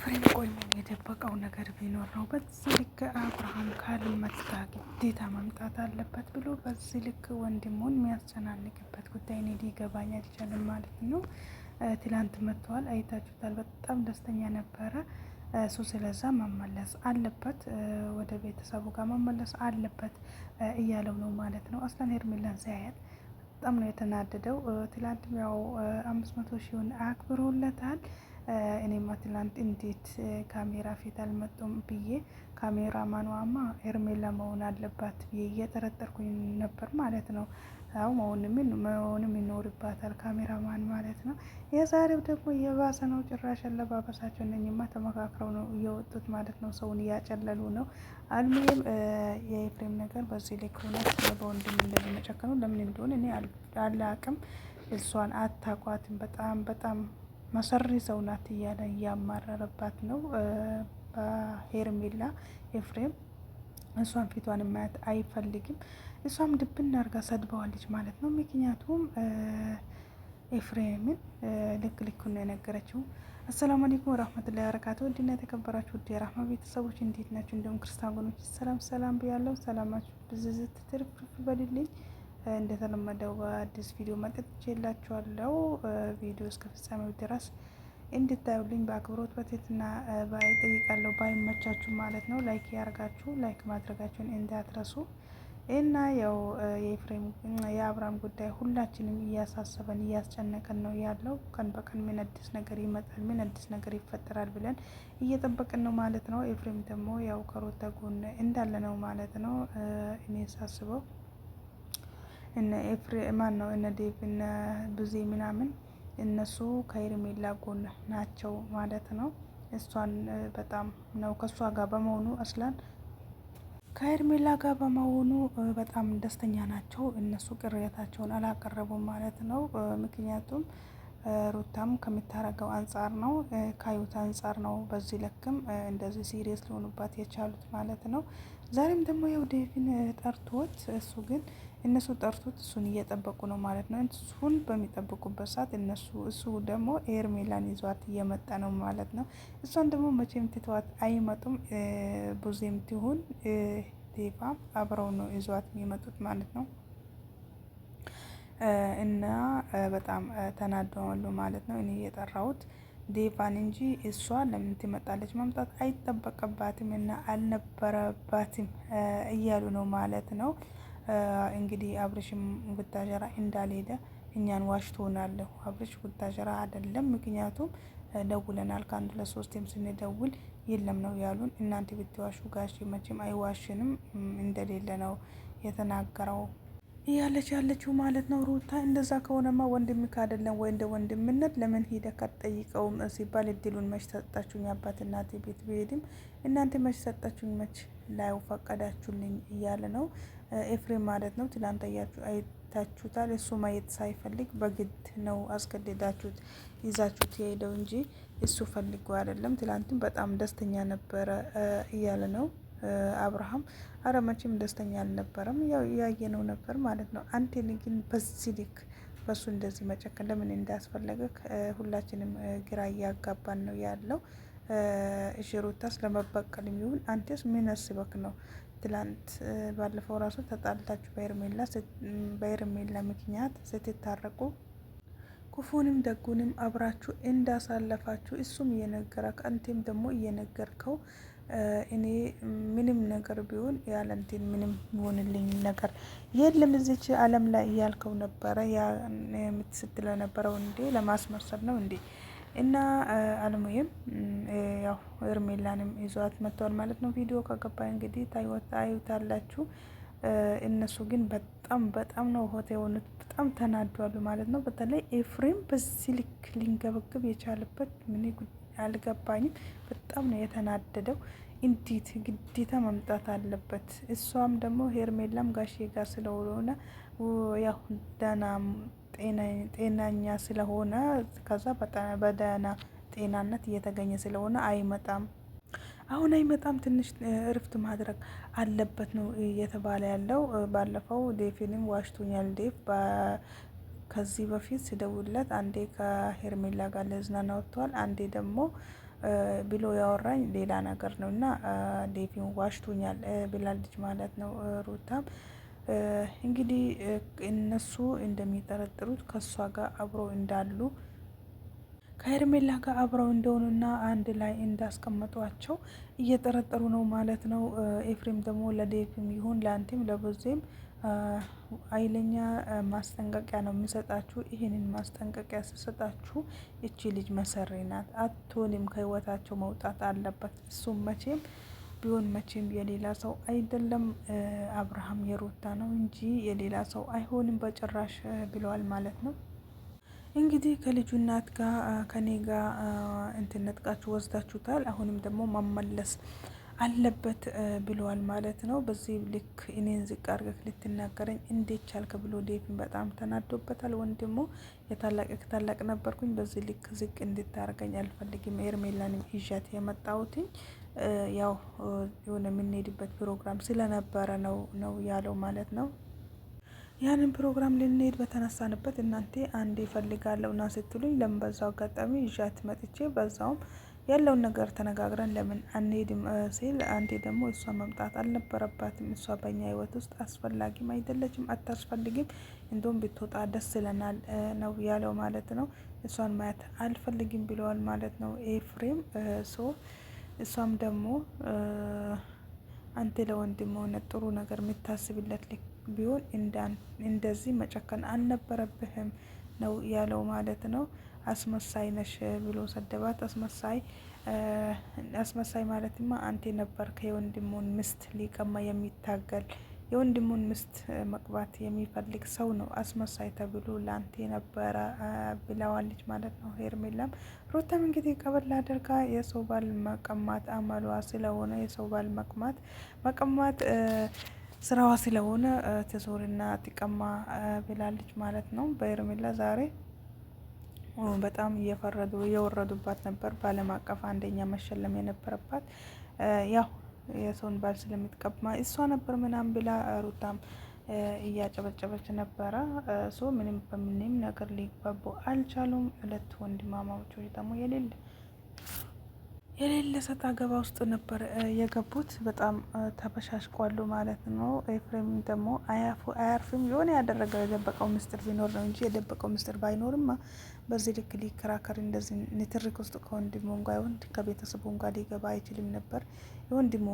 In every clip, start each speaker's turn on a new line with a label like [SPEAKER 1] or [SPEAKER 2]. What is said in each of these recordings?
[SPEAKER 1] ኤፍሬም ቆይ የደበቀው ነገር ቢኖር ነው በዚህ ልክ አብርሃም ካልመጣ ግዴታ መምጣት አለበት ብሎ በዚህ ልክ ወንድሙን የሚያስጨናንቅበት ጉዳይ እኔ ሊገባኝ አልቻለም ማለት ነው። ትላንት መጥተዋል፣ አይታችሁታል። በጣም ደስተኛ ነበረ እሱ። ስለዛ መመለስ አለበት፣ ወደ ቤተሰቡ ጋር መመለስ አለበት እያለው ነው ማለት ነው። አስለን ሄርሜላን ሲያያት በጣም ነው የተናደደው። ትላንትም ያው 500,000 አክብሮለታል። እኔማ ትላንት እንዴት ካሜራ ፊት አልመጡም ብዬ ካሜራማኗማ ሄርሜላ መሆን አለባት ብዬ እየጠረጠርኩኝ ነበር ማለት ነው። አዎ መሆንም ይኖርባታል ካሜራማን ማለት ነው። የዛሬው ደግሞ የባሰ ነው። ጭራሽ አለባበሳቸው እነኝማ ተመካክረው ነው እየወጡት ማለት ነው። ሰውን እያጨለሉ ነው። አልሙዬም የኤፍሬም ነገር በዚህ ላይ ከሆነት በወንድም እንደዚህ መጨከኑ ለምን እንደሆነ እኔ አላቅም። እሷን አታቋትም። በጣም መሰሪ ሰው ናት እያለ እያማረረባት ነው በሄርሜላ ኤፍሬም። እሷን ፊቷን ማየት አይፈልግም። እሷም ድብን አርጋ ሰድበዋለች ማለት ነው። ምክንያቱም ኤፍሬምን ልክ ነው የነገረችው። አሰላሙ አለይኩም ወራህመቱላሂ ወበረካቱ። ውድና የተከበራችሁ ውድ የራህማ ቤተሰቦች እንዴት ናችሁ? እንደውም ክርስቲያኖች ሰላም ብያለሁ። ሰላማችሁ ብዝዝት ትርፍርፍ በልልኝ። እንደተለመደው በአዲስ ቪዲዮ መጥቼላችኋለሁ። ቪዲዮ እስከ ፍጻሜው ድረስ እንድታዩልኝ በአክብሮት በትህትና ጠይቃለሁ። ባይመቻችሁ ማለት ነው ላይክ ያርጋችሁ፣ ላይክ ማድረጋችሁን እንዳትረሱ እና ያው የኤፍሬም የአብርሃም ጉዳይ ሁላችንም እያሳሰበን እያስጨነቀን ነው ያለው። ቀን በቀን ምን አዲስ ነገር ይመጣል፣ ምን አዲስ ነገር ይፈጠራል ብለን እየጠበቅን ነው ማለት ነው። ኤፍሬም ደግሞ ያው ከሩታ ጎን እንዳለ ነው ማለት ነው። እኔ ሳስበው እነ ኤፍሬም ማን ነው እነ ዴቭ እነ ብዙ ምናምን እነሱ ከሄርሜላ ጎን ናቸው ማለት ነው። እሷን በጣም ነው ከእሷ ጋር በመሆኑ አስላን ከሄርሜላ ጋር በመሆኑ በጣም ደስተኛ ናቸው። እነሱ ቅሬታቸውን አላቀረቡም ማለት ነው። ምክንያቱም ሩታም ከምታረገው አንጻር ነው፣ ካዩት አንጻር ነው። በዚህ ለክም እንደዚህ ሲሪየስ ሊሆኑባት የቻሉት ማለት ነው። ዛሬም ደግሞ ያው ዴቪን ጠርቶት እሱ ግን እነሱ ጠርቶት እሱን እየጠበቁ ነው ማለት ነው። እሱን በሚጠብቁበት ሰዓት እሱ ደግሞ ሄርሜላን ይዟት እየመጣ ነው ማለት ነው። እሷን ደግሞ መቼም ትተዋት አይመጡም። ብዙም ትሁን ዴቫም አብረው ነው ይዟት የሚመጡት ማለት ነው። እና በጣም ተናደዋሉ ማለት ነው። እኔ የጠራሁት ዴቫን እንጂ እሷ ለምን ትመጣለች? መምጣት አይጠበቅባትም እና አልነበረባትም እያሉ ነው ማለት ነው። እንግዲህ አብርሽም ቡታጀራ እንዳልሄደ እኛን ዋሽቶናል። አብርሽ ቡታጀራ አይደለም። ምክንያቱም ደውለናል ከአንድ ለሶስቴም ስንደውል የለም ነው ያሉን። እናንተ ብትዋሹ ጋሽ መቼም አይዋሽንም እንደሌለ ነው የተናገረው እያለች ያለችው ማለት ነው። ሩታ እንደዛ ከሆነማ ወንድምክ አይደለም ወይ እንደ ወንድምነት ለምን ሄደ ካትጠይቀውም ሲባል እድሉን መች ሰጣችሁኝ? አባት እናቴ ቤት ብሄድም እናንተ መች ሰጣችሁኝ? መች ላዩ ፈቀዳችሁልኝ? እያለ ነው ኤፍሬም ማለት ነው። ትላንት አይታችሁታል። እሱ ማየት ሳይፈልግ በግድ ነው አስገድዳችሁት ይዛችሁት የሄደው እንጂ እሱ ፈልጎ አይደለም። ትላንትም በጣም ደስተኛ ነበረ እያለ ነው አብርሃም። አረ መቼም ደስተኛ አልነበረም። ያው ያየነው ነበር ማለት ነው። አንተ ግን በዚህ ልክ በሱ እንደዚህ መጨከን ለምን እንዳስፈለገ ሁላችንም ግራ እያጋባን ነው ያለው። እሺ ሩታስ ለመበቀል ይሁን አንተስ ምን አስበክ ነው? ትላንት ባለፈው ራሱ ተጣልታችሁ በሄርሜላ ምክንያት ስትታረቁ ክፉንም ደጉንም አብራችሁ እንዳሳለፋችሁ እሱም እየነገረክ አንተም ደግሞ እየነገርከው እኔ ምንም ነገር ቢሆን ያለንቴን ምንም ሆንልኝ ነገር የለም እዚች ዓለም ላይ እያልከው ነበረ። የምትስትለ ነበረው እንዴ ለማስመሰል ነው እንዴ? እና አለሙዬም ያው ሄርሜላንም ይዟት መጥተዋል ማለት ነው። ቪዲዮ ከገባ እንግዲህ ታዩታላችሁ። እነሱ ግን በጣም ነው ሆቴ የሆኑት። በጣም ተናዷሉ ማለት ነው። በተለይ ኤፍሬም በዚህ ልክ ሊንገበግብ የቻለበት ምን አልገባኝም። በጣም ነው የተናደደው። እንዴት ግዴታ መምጣት አለበት። እሷም ደግሞ ሄርሜላም ጋሼ ጋር ስለሆነ ያው ደህና ጤናኛ ስለሆነ ከዛ በደህና ጤናነት እየተገኘ ስለሆነ አይመጣም። አሁን አይመጣም። ትንሽ እርፍት ማድረግ አለበት ነው እየተባለ ያለው። ባለፈው ዴቭንም ዋሽቶኛል። ዴቭ ከዚህ በፊት ሲደውለት አንዴ ከሄርሜላ ጋር ለዝናና ወጥተዋል፣ አንዴ ደግሞ ብሎ ያወራኝ ሌላ ነገር ነው እና ዴቪን ዋሽቶኛል ብላለች ማለት ነው። ሩታም እንግዲህ እነሱ እንደሚጠረጥሩት ከእሷ ጋር አብረው እንዳሉ ከሄርሜላ ጋር አብረው እንደሆኑና አንድ ላይ እንዳስቀመጧቸው እየጠረጠሩ ነው ማለት ነው። ኤፍሬም ደግሞ ለዴቭም ይሁን ለአንቲም ለብዜም ኃይለኛ ማስጠንቀቂያ ነው የሚሰጣችሁ። ይህንን ማስጠንቀቂያ ስሰጣችሁ እቺ ልጅ መሰሪ ናት፣ አትሆንም፣ ከህይወታቸው መውጣት አለበት። እሱም መቼም ቢሆን መቼም የሌላ ሰው አይደለም፣ አብርሃም የሩታ ነው እንጂ የሌላ ሰው አይሆንም በጭራሽ ብለዋል ማለት ነው። እንግዲህ ከልጁ እናት ጋር ከኔ ጋር እንትን ነጥቃችሁ ወስዳችሁታል፣ አሁንም ደግሞ መመለስ አለበት ብለዋል ማለት ነው። በዚህ ልክ እኔን ዝቅ አድርገህ ልትናገረኝ እንዴት ቻልክ ብሎ ዴቭን በጣም ተናዶበታል። ወንድሞ የታላቅ ነበርኩኝ፣ በዚህ ልክ ዝቅ እንድታደርገኝ አልፈልግም። ሄርሜላንም ይዣት የመጣሁትኝ ያው የሆነ የምንሄድበት ፕሮግራም ስለነበረ ነው ያለው ማለት ነው። ያንን ፕሮግራም ልንሄድ በተነሳንበት እናንተ አንዴ እፈልጋለሁ ና ስትሉኝ ለምን በዛው አጋጣሚ ይዣት መጥቼ በዛውም ያለውን ነገር ተነጋግረን ለምን አንሄድም ሲል አንዴ ደግሞ እሷ መምጣት አልነበረባትም፣ እሷ በኛ ህይወት ውስጥ አስፈላጊም አይደለችም፣ አታስፈልግም፣ እንደውም ብትወጣ ደስ ይለናል ነው ያለው ማለት ነው። እሷን ማየት አልፈልግም ብለዋል ማለት ነው ኤፍሬም። እሷም ደግሞ አንተ ለወንድም ሆነ ጥሩ ነገር የምታስብለት ልክ ቢሆን እንደዚህ መጨከን አልነበረብህም ነው ያለው ማለት ነው። አስመሳይ ነሽ ብሎ ሰደባት። አስመሳይ ማለትማ አንተ ነበርክ የወንድሙን ምስት ሊቀማ የሚታገል የወንድሙን ምስት መቅባት የሚፈልግ ሰው ነው አስመሳይ ተብሎ ለአንተ ነበረ ብለዋለች ማለት ነው ሄርሜላም። ሩታም እንግዲህ ቀበል አድርጋ የሰው ባል መቀማት አመሏ ስለሆነ የሰው ባል መቀማት ስራዋ ስለሆነ ትዞርና ትቀማ ብላለች ማለት ነው። በሄርሜላ ዛሬ በጣም እየወረዱባት ነበር። በዓለም አቀፍ አንደኛ መሸለም የነበረባት ያው የሰውን ባል ስለምትቀማ እሷ ነበር ምናምን ብላ ሩታም እያጨበጨበች ነበረ። ምንም በምንም ነገር ሊግባቡ አልቻሉም። ሁለት ወንድማማቾች ደግሞ የሌለ ሰጣ ገባ ውስጥ ነበር የገቡት። በጣም ተበሻሽቋሉ ማለት ነው። ኤፍሬም ደግሞ አያርፍም። የሆነ ያደረገው የደበቀው ምስጢር ቢኖር ነው እንጂ የደበቀው ምስጢር ባይኖርም በዚህ ልክ ሊከራከር እንደዚህ ንትርክ ውስጥ ከወንድሙ ጋር ይሁን ከቤተሰቡ ጋር ሊገባ አይችልም ነበር። የወንድሙ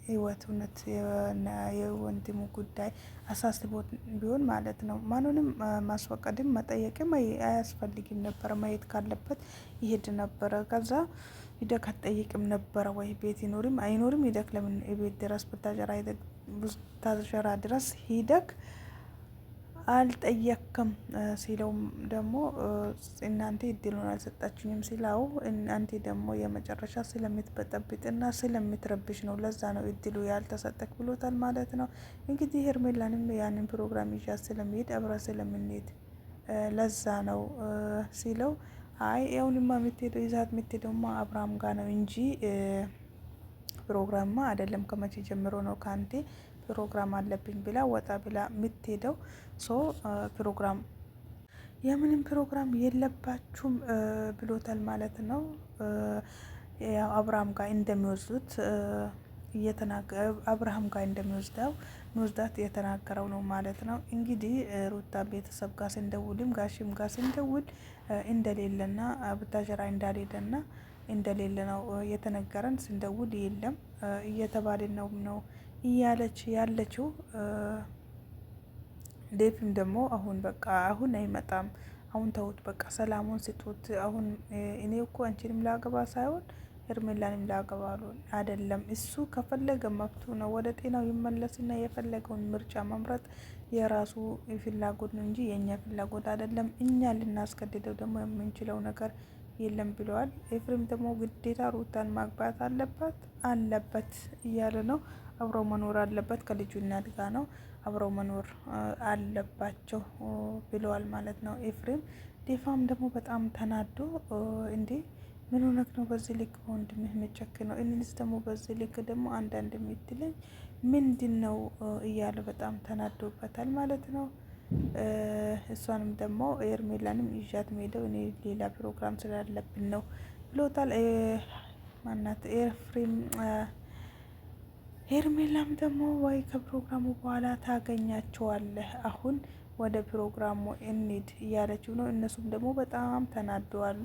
[SPEAKER 1] ህይወት እውነት የወንድሙ ጉዳይ አሳስቦት ቢሆን ማለት ነው ማንንም ማስፈቀድም መጠየቅም አያስፈልግም ነበረ። ማየት ካለበት ይሄድ ነበረ። ከዛ ሂደክ አትጠይቅም ነበረ ወይ ቤት ይኖርም አይኖርም ሂደክ ለምን ቤት ድረስ ቡታጀራ ድረስ ሂደክ አልጠየቅም ሲለውም ደግሞ እናንተ እድሉን አልሰጣችሁኝም ሲላው እናንተ ደግሞ የመጨረሻ ስለምትበጠብጥና ስለምትረብሽ ነው፣ ለዛ ነው እድሉ ያልተሰጠክ ብሎታል ማለት ነው። እንግዲህ ሄርሜላንም ያንን ፕሮግራም ይዣት ስለሚሄድ አብራ ስለምንሄድ ለዛ ነው ሲለው አይ ያውንማ የምትሄደው ይዛት የምትሄደውማ አብርሃም ጋር ነው እንጂ ፕሮግራምማ አይደለም፣ ከመቼ ጀምሮ ነው ከአንቴ ፕሮግራም አለብኝ ብላ ወጣ ብላ የምትሄደው። ፕሮግራም የምንም ፕሮግራም የለባችሁም ብሎታል ማለት ነው። ያው አብርሃም ጋር እንደሚወስዱት አብርሃም ጋር እንደሚወስዳት የተናገረው ነው ማለት ነው። እንግዲህ ሩታ ቤተሰብ ጋር ስንደውልም ጋሽም ጋር ስንደውል እንደሌለና ቡታጀራ እንዳልሄደና እንደሌለ ነው የተነገረን። ስንደውል የለም እየተባለ ነው እያለች ያለችው። ዴቭም ደግሞ አሁን በቃ አሁን አይመጣም፣ አሁን ተውት፣ በቃ ሰላሙን ስጡት። አሁን እኔ እኮ አንቺንም ላገባ ሳይሆን ሄርሜላንም ላገባ አይደለም። እሱ ከፈለገ መብቱ ነው። ወደ ጤናው ይመለስና የፈለገውን ምርጫ መምረጥ የራሱ ፍላጎት ነው እንጂ የእኛ ፍላጎት አይደለም። እኛ ልናስገድደው ደግሞ የምንችለው ነገር የለም ብለዋል። ኤፍሬም ደግሞ ግዴታ ሩታን ማግባት አለበት እያለ ነው። አብረው መኖር አለበት፣ ከልጁ እናት ጋር ነው አብረው መኖር አለባቸው ብለዋል ማለት ነው ኤፍሬም። ዴፋም ደግሞ በጣም ተናዶ እንዴ ምን ሆነክ ነው በዚህ ልክ በወንድምህ የምትጨክነው? እኔንስ ደግሞ በዚህ ልክ ደግሞ አንዳንድ የምትለኝ ምንድን ነው እያለ በጣም ተናዶበታል ማለት ነው። እሷንም ደግሞ ሄርሜላንም ይዣት ሄደው እኔ ሌላ ፕሮግራም ስላለብን ነው ብሎታል። ማናት ኤፍሬም ሄርሜላም ደግሞ ወይ ከፕሮግራሙ በኋላ ታገኛቸዋለህ፣ አሁን ወደ ፕሮግራሙ እንሂድ እያለችው ነው። እነሱም ደግሞ በጣም ተናደዋሉ።